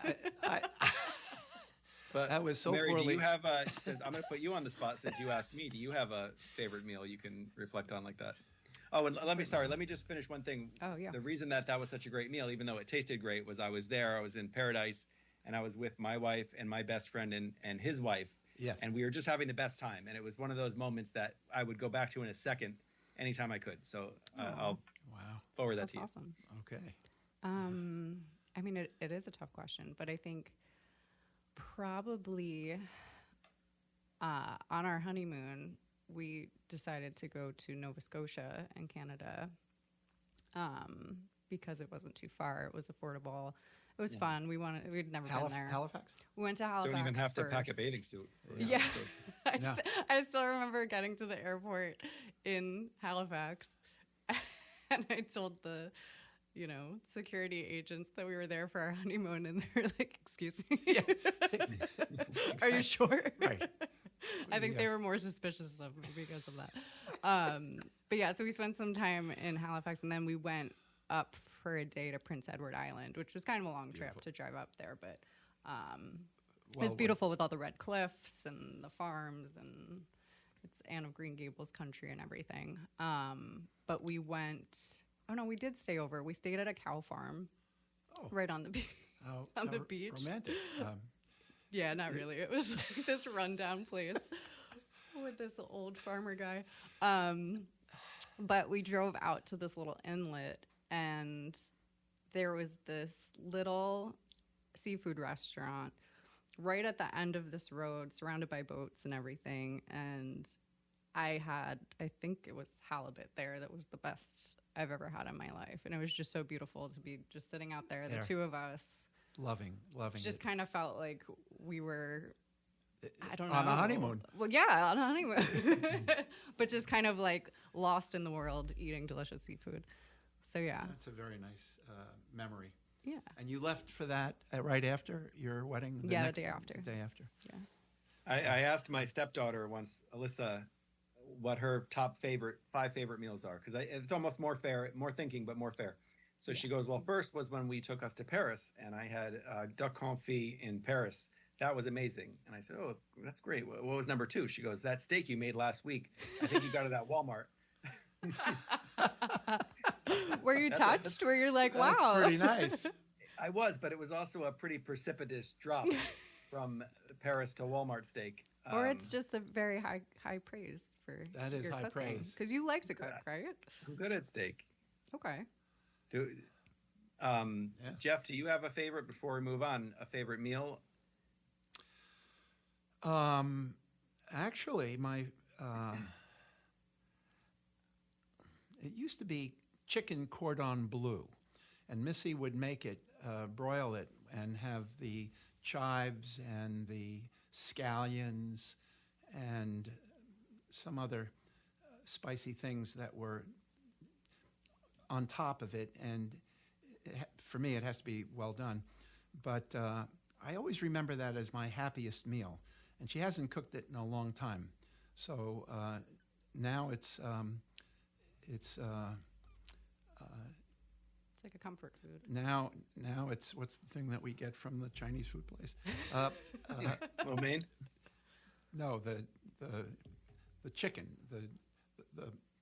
But that was so Mary, poorly. Do you have since I'm going to put you on the spot since you asked me. Do you have a favorite meal you can reflect on like that? Oh, and let me just finish one thing. Oh, yeah. The reason that was such a great meal, even though it tasted great, was I was there. I was in paradise, and I was with my wife and my best friend and his wife. Yes. And we were just having the best time. And it was one of those moments that I would go back to in a second, anytime I could. So I'll forward that That's to you. Awesome. Okay. I mean, it is a tough question, but I think probably on our honeymoon, we decided to go to Nova Scotia in Canada because it wasn't too far. It was affordable. It was fun. We'd never been there. Halifax? We went to Halifax. Don't even have to pack a first. bathing suit. Yeah. I still remember getting to the airport in Halifax, and I told the security agents that we were there for our honeymoon, and they were like, "Excuse me, Yeah. are you sure?" Right. I think Yeah. they were more suspicious of me because of that. But yeah, so we spent some time in Halifax, and then we went up for a day to Prince Edward Island, which was kind of a long trip to drive up there, but it's beautiful with all the red cliffs and the farms, and it's Anne of Green Gables country and everything. But we went. Oh no, we did stay over. We stayed at a cow farm, right on the beach. On the beach. Romantic. Yeah, not really. It was like this rundown place with this old farmer guy. But we drove out to this little inlet, and there was this little seafood restaurant right at the end of this road, surrounded by boats and everything. And I think it was halibut there that was the best I've ever had in my life. And it was just so beautiful to be just sitting out there, the two of us. Loving Just it. kind of felt like we were, I don't know. On a honeymoon. Well, yeah, on a honeymoon. But just kind of like lost in the world eating delicious seafood. So, yeah. That's a very nice memory. Yeah. And you left for that right after your wedding? The day after. The day after. Yeah. I asked my stepdaughter once, Alyssa, what her top 5 favorite meals are, because it's almost more fair, more thinking, but more fair. So she goes, well, first was when we took us to Paris, and I had duck confit in Paris. That was amazing. And I said, oh, that's great. What was number 2? She goes, that steak you made last week. I think you got it at Walmart. Were you touched? Were you like, wow? That's pretty nice. I was, but it was also a pretty precipitous drop from Paris to Walmart steak. Or it's just a very high praise for that is your high cooking. praise. Because you like to cook, right? I'm good at steak. Okay. Jeff, do you have a favorite before we move on? A favorite meal? Actually, it used to be chicken cordon bleu, and Missy would make it, broil it, and have the chives and the scallions and some other spicy things that were on top of it. And for me, it has to be well done. But I always remember that as my happiest meal. And she hasn't cooked it in a long time. So now it's like a comfort food. Now it's what's the thing that we get from the Chinese food place? Lo mein? No, the chicken, the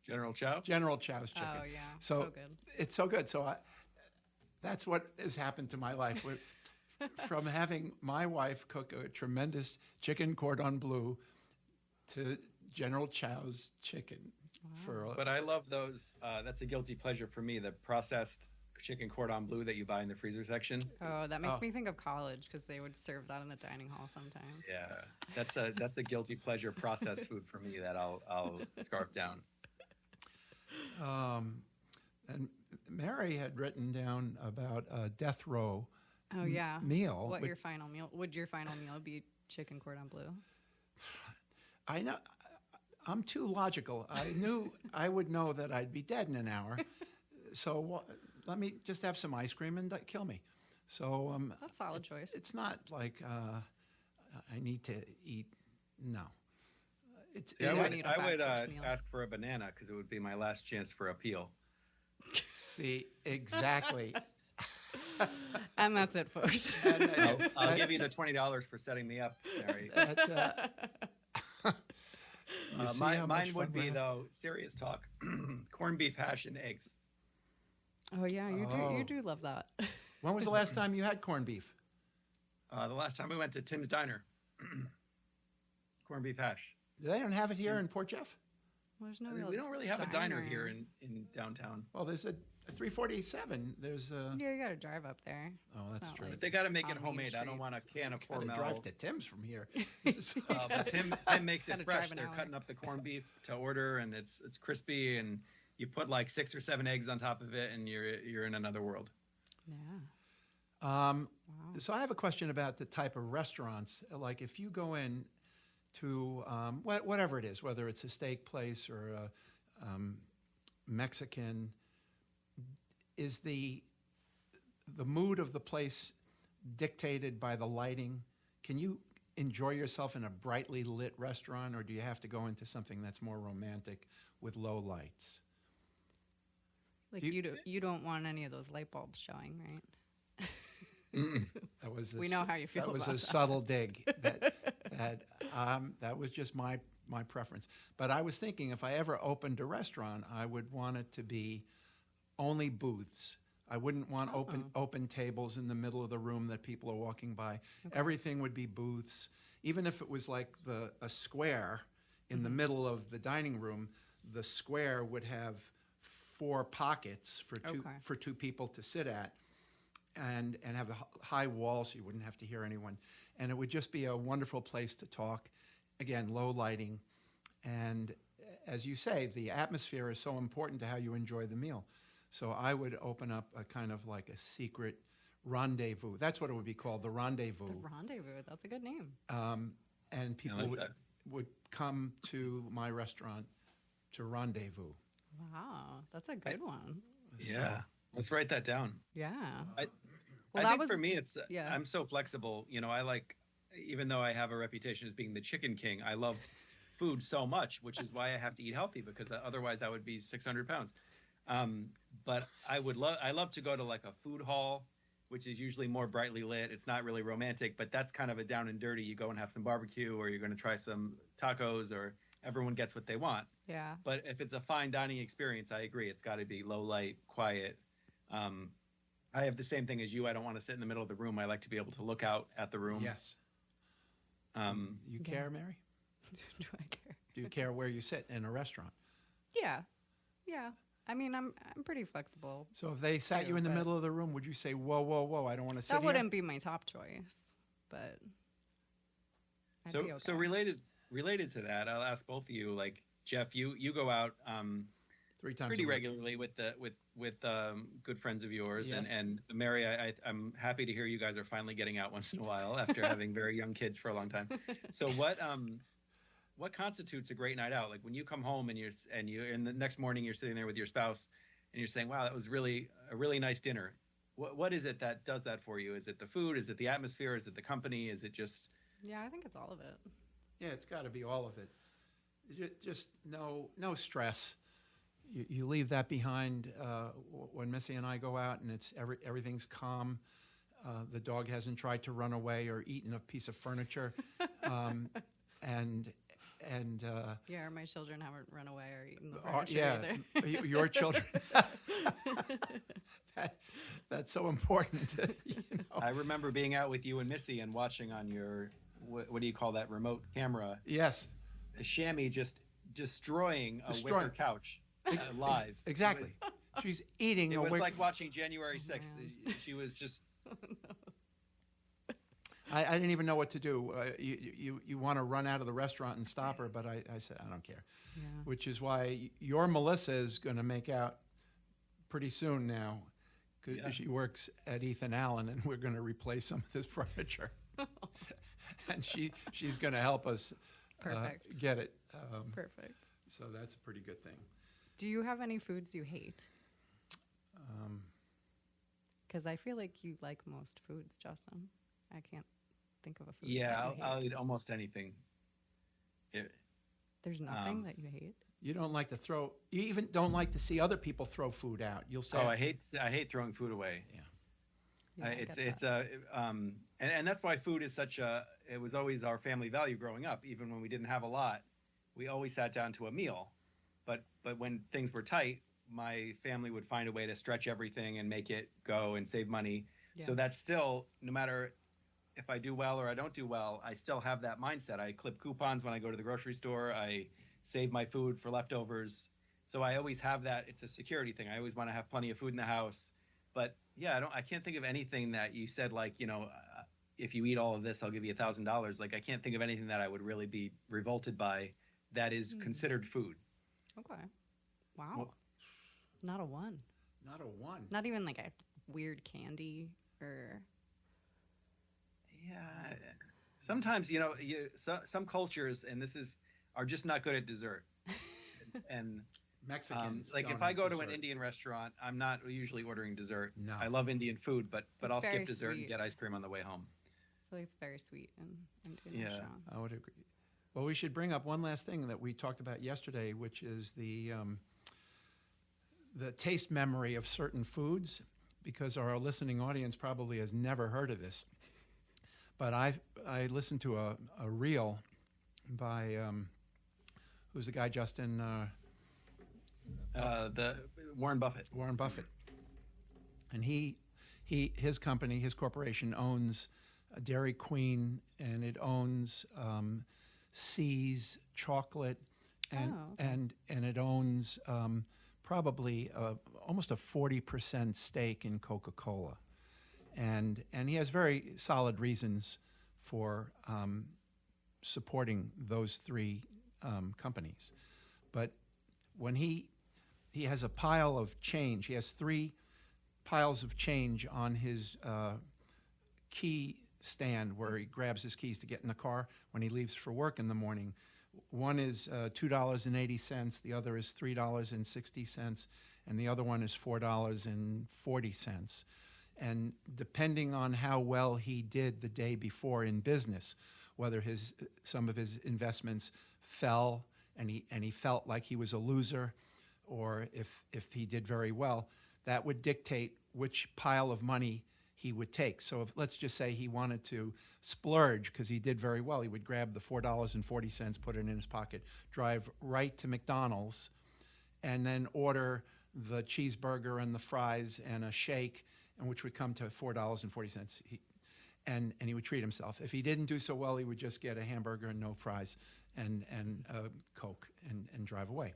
General Chow? General Chow's chicken. Oh yeah, so good. It's so good. So that's what has happened to my life. From having my wife cook a tremendous chicken cordon bleu to General Chow's chicken. Wow. But I love those. That's a guilty pleasure for me. The processed chicken cordon bleu that you buy in the freezer section. Oh, that makes me think of college because they would serve that in the dining hall sometimes. Yeah, that's a guilty pleasure processed food for me that I'll scarf down. And Mary had written down about a death row meal. Would your final meal be chicken cordon bleu? I know. I'm too logical. I knew I would know that I'd be dead in an hour. So let me just have some ice cream and kill me. So that's a solid choice. It's not like I need to eat. No. I would ask for a banana because it would be my last chance for appeal. See, exactly. And that's it, folks. I'll give you the $20 for setting me up, Mary. Mine would be, though, serious talk, corned beef hash and eggs. Oh, yeah, you do love that. When was the last time you had corned beef? The last time we went to Tim's Diner. Corned beef hash. They don't have it here in Port Jeff? Well, there's no we don't really have a diner here in downtown. Well, there's a 347. There's yeah, you got to drive up there. Oh, that's true. But they got to make it homemade. I don't want a can of Hormel. Drive to Tim's from here. But Tim makes it fresh. They're cutting up the corned beef to order, and it's crispy, and you put like 6 or 7 eggs on top of it, and you're in another world. Yeah. Wow. So I have a question about the type of restaurants. Like if you go in to whatever it is, whether it's a steak place or a Mexican, is the mood of the place dictated by the lighting? Can you enjoy yourself in a brightly lit restaurant, or do you have to go into something that's more romantic with low lights? Like you don't want any of those light bulbs showing, right? We know how you feel That was about a that. subtle dig. That was just my preference. But I was thinking if I ever opened a restaurant, I would want it to be only booths. I wouldn't want open tables in the middle of the room that people are walking by. Okay. Everything would be booths. Even if it was like a square in the middle of the dining room, the square would have 4 pockets for two people to sit at, and have a high wall so you wouldn't have to hear anyone. And it would just be a wonderful place to talk. Again, low lighting. And as you say, the atmosphere is so important to how you enjoy the meal. So I would open up a kind of like a secret rendezvous. That's what it would be called, the rendezvous. The rendezvous, that's a good name. And people would come to my restaurant to rendezvous. Wow, that's a good one. Yeah, let's write that down. Yeah. I think for me, it's I'm so flexible. You know, I like, even though I have a reputation as being the chicken king, I love food so much, which is why I have to eat healthy, because otherwise I would be 600 pounds. But I love to go to like a food hall, which is usually more brightly lit. It's not really romantic, but that's kind of a down and dirty. You go and have some barbecue, or you're going to try some tacos, or everyone gets what they want. Yeah. But if it's a fine dining experience, I agree. It's got to be low light, quiet. I have the same thing as you. I don't want to sit in the middle of the room. I like to be able to look out at the room. Yes. You care, Mary? Do I care? Do you care where you sit in a restaurant? Yeah. Yeah. I mean, I'm pretty flexible. So if they sat you in the middle of the room, would you say, whoa, whoa, whoa, I don't want to sit here? That here? wouldn't be my top choice, but I'd be okay. So related to that, I'll ask both of you, like, Jeff, you go out 3 times pretty regularly with good friends of yours. Yes. And Mary, I'm happy to hear you guys are finally getting out once in a while after having very young kids for a long time. So what constitutes a great night out? Like when you come home and the next morning you're sitting there with your spouse and you're saying, wow, that was really a really nice dinner. What is it that does that for you? Is it the food? Is it the atmosphere? Is it the company? Is it just... Yeah, I think it's all of it. Yeah, it's got to be all of it. Just no stress. You leave that behind when Missy and I go out, and everything's calm. The dog hasn't tried to run away or eaten a piece of furniture, and yeah, my children haven't run away or eaten the furniture either. Your children. That's so important. I remember being out with you and Missy and watching on your what do you call that, remote camera? Yes. Shammy just destroying a wicker couch live. Exactly. She's eating it a was wicker... like watching January 6th. She was just... I didn't even know what to do. You want to run out of the restaurant and stop her, but I said, I don't care. Yeah. Which is why your Melissa is going to make out pretty soon now, because she works at Ethan Allen, and we're going to replace some of this furniture. And she's going to help us get it. Perfect. So that's a pretty good thing. Do you have any foods you hate? Because I feel like you like most foods, Justin. I can't think of a food. Yeah, I'll eat almost anything. There's nothing that you hate? You don't like to throw. You even don't like to see other people throw food out. You'll say, "Oh, I hate throwing food away." Yeah. And that's why food is such a. It was always our family value growing up. Even when we didn't have a lot, we always sat down to a meal. But when things were tight, my family would find a way to stretch everything and make it go and save money. Yeah. So that's still, no matter if I do well or I don't do well, I still have that mindset. I clip coupons when I go to the grocery store. I save my food for leftovers. So I always have that. It's a security thing. I always want to have plenty of food in the house. But yeah, I can't think of anything that you said, like, if you eat all of this, I'll give you $1,000. Like, I can't think of anything that I would really be revolted by that is considered food. Okay. Wow. Well, not a one. Not a one. Not even like a weird candy or... Yeah. Sometimes, some cultures, and are just not good at dessert. And Mexicans. Like don't if I have go to an dessert. Indian restaurant, I'm not usually ordering dessert. No. I love Indian food, but It's I'll very skip dessert and sweet. get ice cream on the way home. I feel like it's very sweet in Indian Yeah. restaurant. I would agree. Well, we should bring up one last thing that we talked about yesterday, which is the taste memory of certain foods, because our listening audience probably has never heard of this. But I listened to a reel by who's the guy, Justin? The Warren Buffett. Warren Buffett. And his company, his corporation owns Dairy Queen, and it owns See's chocolate, and and it owns probably almost a 40% stake in Coca-Cola, and he has very solid reasons for supporting those three companies. But when he has a pile of change, he has 3 piles of change on his key stand where he grabs his keys to get in the car when he leaves for work in the morning. One is $2.80, the other is $3.60, and the other one is $4.40. And depending on how well he did the day before in business, whether some of his investments fell and he felt like he was a loser, or if he did very well, that would dictate which pile of money he would take. So let's just say he wanted to splurge because he did very well. He would grab the $4.40, put it in his pocket, drive right to McDonald's, and then order the cheeseburger and the fries and a shake, and which would come to $4.40. And he would treat himself. If he didn't do so well, he would just get a hamburger and no fries and Coke and drive away.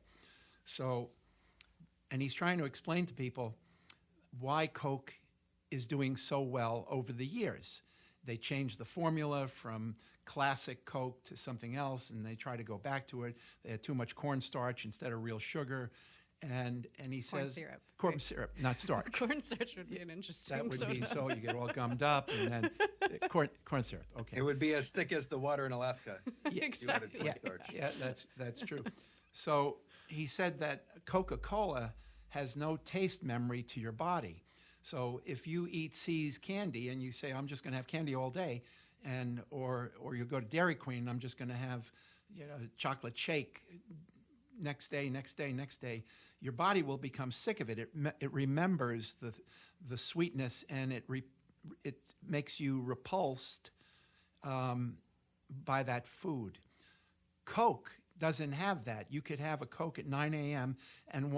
So, and he's trying to explain to people why Coke is doing so well over the years. They changed the formula from classic Coke to something else, and they try to go back to it. They had too much cornstarch instead of real sugar. And he says syrup. corn Right. syrup, not starch. Cornstarch would be an interesting That would be soda. so you get all gummed up, and then corn syrup. Okay. It would be as thick as the water in Alaska. Exactly. You added cornstarch. Yeah, that's true. So he said that Coca-Cola has no taste memory to your body. So if you eat See's candy and you say, I'm just going to have candy all day, or you go to Dairy Queen, I'm just going to have chocolate shake next day, your body will become sick of it. It remembers the sweetness, and it makes you repulsed by that food. Coke doesn't have that. You could have a Coke at 9 a.m. and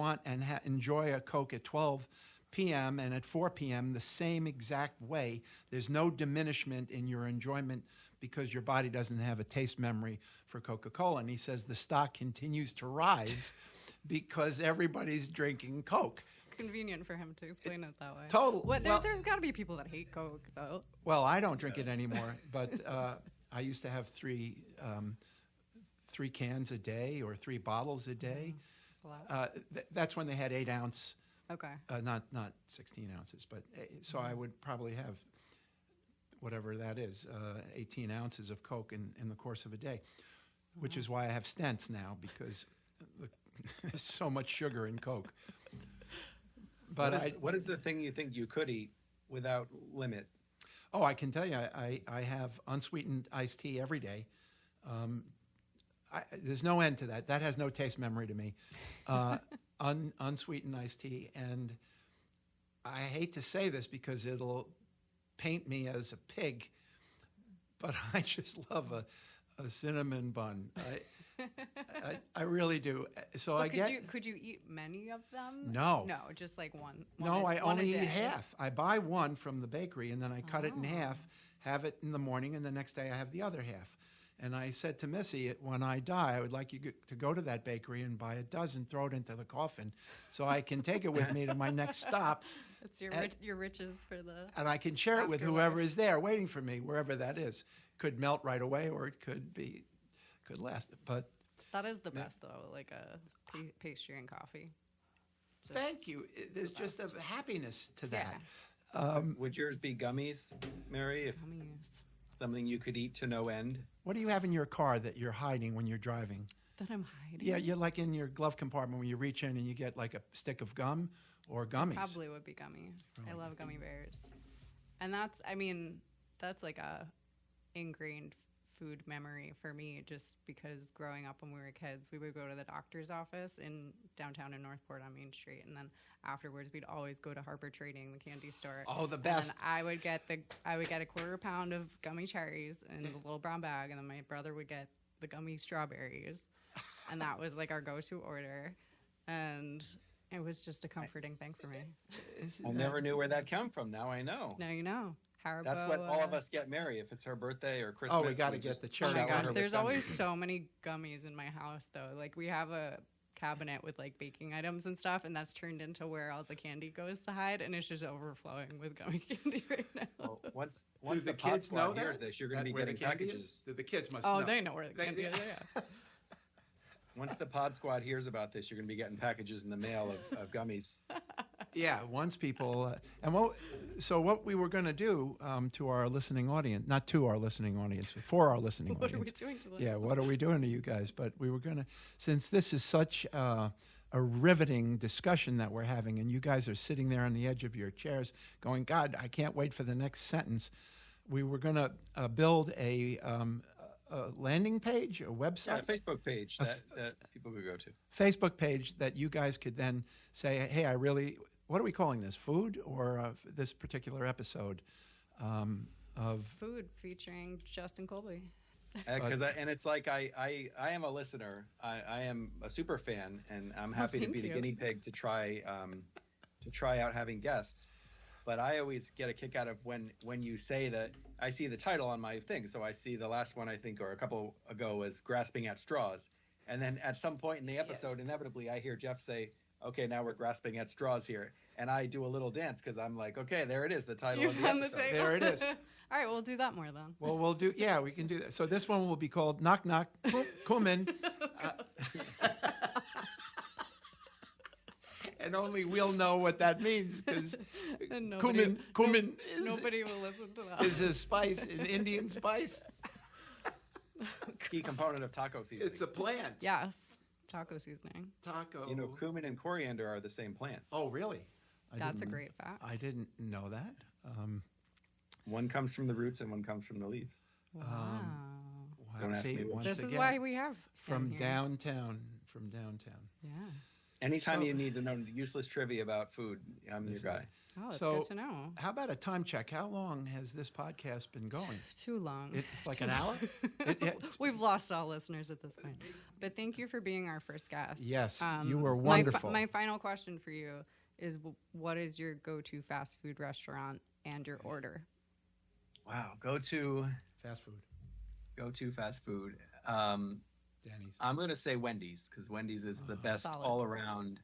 enjoy a Coke at 12 p.m. and at 4 p.m. the same exact way. There's no diminishment in your enjoyment because your body doesn't have a taste memory for Coca-Cola. And he says the stock continues to rise because everybody's drinking Coke. It's convenient for him to explain it that way. Total. There's got to be people that hate Coke, though. Well, I don't drink it anymore, but I used to have 3 cans a day or 3 bottles a day. That's a lot. That's when they had 8-ounce. Okay. Not 16 ounces, but so I would probably have whatever that is, 18 ounces of Coke in the course of a day, which is why I have stents now, because there's so much sugar in Coke. But what is the thing you think you could eat without limit? Oh, I can tell you, I have unsweetened iced tea every day. There's no end to that. That has no taste memory to me. Unsweetened iced tea. And I hate to say this because it'll paint me as a pig, but I just love a cinnamon bun. I really do. So Well, I could you eat many of them? No. No, just like one. No, I one a only day. eat half. I buy one from the bakery, and then I cut it in half, have it in the morning, and the next day I have the other half. And I said to Missy, when I die, I would like you to go to that bakery and buy a dozen, throw it into the coffin, so I can take it with me to my next stop. It's your riches for the. And I can share it with afterlife. whoever is there waiting for me, wherever that is. Could melt right away, or it could last. But That is the best, though, like a pastry and coffee. thank you. There's just a happiness to that. Would yours be gummies, Mary? If Gummies. something you could eat to no end? What do you have in your car that you're hiding when you're driving? That I'm hiding? Yeah, you're like in your glove compartment when you reach in and you get like a stick of gum or gummies. Probably would be gummies. I love gummy bears. And that's like a ingrained food memory for me, just because growing up when we were kids, we would go to the doctor's office in downtown in Northport on Main Street, and then afterwards we'd always go to Harbor Trading, the candy store. Oh, the best. And I would get a quarter pound of gummy cherries in the little brown bag, and then my brother would get the gummy strawberries, and that was like our go-to order, and it was just a comforting thing for me. I never knew where that came from. Now I know. Now you know. Haribo, That's what all of us get Mary if it's her birthday or Christmas. Oh, we got to get the cherry. Oh my gosh, her there's with always gummies. so many gummies in my house though. Like we have a cabinet with like baking items and stuff, and that's turned into where all the candy goes to hide, and it's just overflowing with gummy candy right now. Well, once Do the the kids know hears that? this, you're going to be Where the getting candy packages. is? The kids must Oh, know. they know where the candy is. Yeah. Once the Pod Squad hears about this, you're going to be getting packages in the mail of gummies. Yeah, once people, so what we were going to do to our listening audience, not to our listening audience, for our listening What are audience. we doing to them? Yeah, what are we doing to you guys? But we were going to, since this is such a riveting discussion that we're having, and you guys are sitting there on the edge of your chairs going, God, I can't wait for the next sentence. We were going to build a landing page, a website. Yeah, a Facebook page that people could go to. Facebook page that you guys could then say, hey, what are we calling this? Food or this particular episode of Food featuring Justin Colby. And it's like I am a listener. I am a super fan, and I'm happy to thank be the you. guinea pig to try out having guests. But I always get a kick out of when you say that. I see the title on my thing, so I see the last one I think, or a couple ago, was grasping at straws, and then at some point in the episode, inevitably I hear Jeff say, "Okay, now we're grasping at straws here," and I do a little dance because I'm like, "Okay, there it is, the title You of the found the episode." table. There it is. All right, we'll do that more then. Well, we can do that. So this one will be called Knock Knock, Come in. And only we'll know what that means, because And cumin nobody will listen to that. is a spice, an Indian spice. Key component of taco seasoning. It's a plant. Yes, taco seasoning. Taco. You know, cumin and coriander are the same plant. Oh, really? That's a great fact. I didn't know that. One comes from the roots and one comes from the leaves. Wow. Wow. Don't ask me why. once This is again, why we have from him here. downtown. Yeah. Anytime So- you need to know useless trivia about food, I'm your guy. Oh, it's So- good to know. How about a time check? How long has this podcast been going? Too long. It's like an hour? It- We've lost all listeners at this point. But thank you for being our first guest. Yes, you were so wonderful. My final question for you is, what is your go-to fast food restaurant and your order? Wow. Go to Fast food. fast food. Danny's. I'm going to say Wendy's, because Wendy's is the best Solid. all around.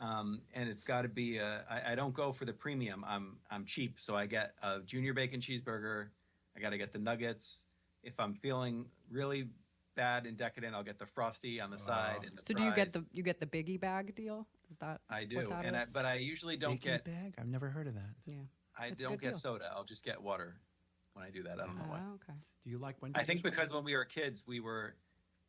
And it's got to be I don't go for the premium. I'm cheap, so I get a junior bacon cheeseburger. I got to get the nuggets. If I'm feeling really bad and decadent, I'll get the frosty on the side. And the So do you get fries. the biggie bag deal? Is that I what do, that and is? but I usually don't Bacon get bag? I've never heard of that. Yeah. I That's a don't good get deal. soda. I'll just get water when I do that. I don't know why. Oh, okay. Do you like Wendy's? I think as well? because when we were kids,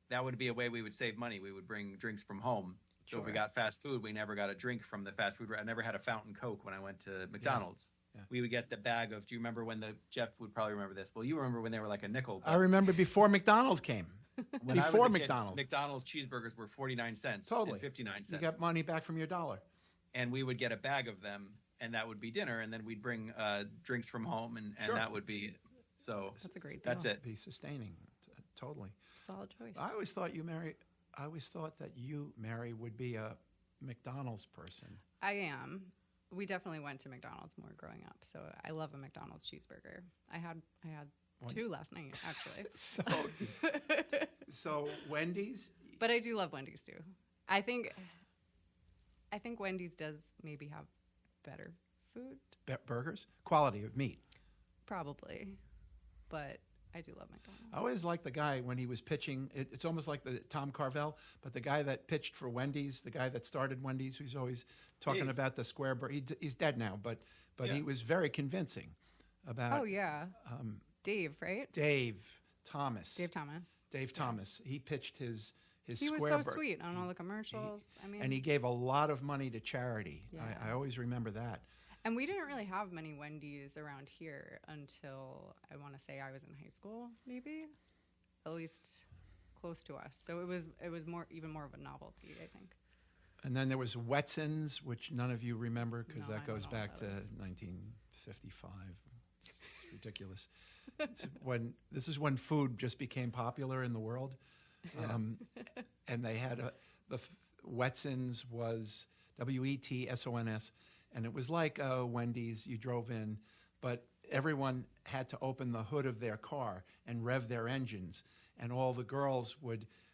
that would be a way we would save money. We would bring drinks from home. So if we Sure. got fast food, we never got a drink from the fast food. I never had a fountain Coke when I went to McDonald's. Yeah. We would get the bag of. Do you remember when Jeff would probably remember this? Well, you remember when they were like a nickel. I remember before McDonald's came. When I was before a kid, McDonald's. McDonald's cheeseburgers were 49 cents. Totally. And 59 You cents. got money back from your dollar. And we would get a bag of them, and that would be dinner. And then we'd bring drinks from home, and Sure. that would be. So That's a great deal. that's it. Be sustaining. Totally. Solid choice. I always thought that you, Mary, would be a McDonald's person. I am. We definitely went to McDonald's more growing up, so I love a McDonald's cheeseburger. I had One- 2 last night actually. So Wendy's. But I do love Wendy's too. I think Wendy's does maybe have better food, Burgers, quality of meat. probably, but I do love McDonald's. I always liked the guy when he was pitching. It's almost like the Tom Carvel, but the guy that pitched for Wendy's, the guy that started Wendy's, who's always talking Dave. about the square burger. He's dead now, but Yeah. he was very convincing about Oh yeah, Dave, right? Dave Thomas. Dave Thomas. Dave Thomas. He pitched his his He was square so sweet on all the commercials. I mean, and he gave a lot of money to charity. Yeah. I always remember that. and we didn't really have many Wendy's around here until I want to say I was in high school, maybe, at least close to us. So it was even more of a novelty, I think. And then there was Wetson's, which none of you remember because No, I that don't goes know back what to that is. 1955. It's ridiculous. This is when food just became popular in the world. And they had Wetson's was Wetsons, and it was like Wendy's. You drove in, but everyone had to open the hood of their car and rev their engines, and all the girls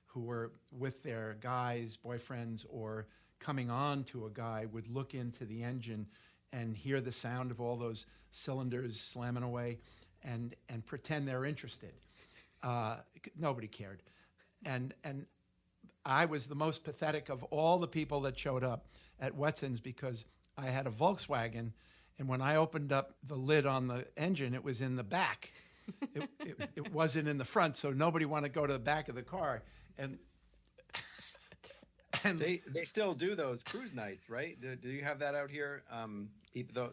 who were with their guys, boyfriends, or coming on to a guy would look into the engine and hear the sound of all those cylinders slamming away and pretend they're interested. Nobody cared. And I was the most pathetic of all the people that showed up at Wetson's because I had a Volkswagen, and when I opened up the lid on the engine, it was in the back. It wasn't in the front, so nobody wanted to go to the back of the car. And they still do those cruise nights, right? Do you have that out here?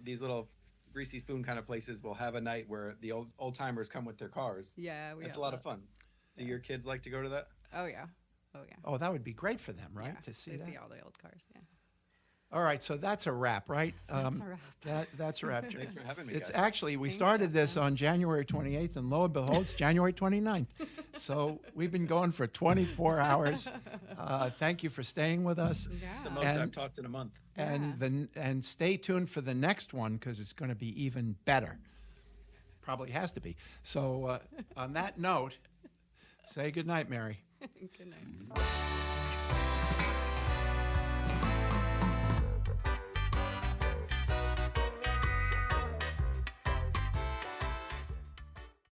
These little greasy spoon kind of places will have a night where the old timers come with their cars. Yeah, It's a lot of fun. Do your kids like to go to that? Oh yeah, oh yeah. oh, that would be great for them, right? Yeah, To see they that. see all the old cars. Yeah, All right, so that's a wrap, right? that's a wrap. That's a wrap. Thanks for having me, It's guys. actually, we Thanks, started this Justin. on January 28th, and lo and behold, it's January 29th. So we've been going for 24 hours. Thank you for staying with us. The Yeah. most And- I've talked in a month. And stay tuned for the next one because it's going to be even better. Probably has to be. So on that note, say goodnight, Mary. Good night.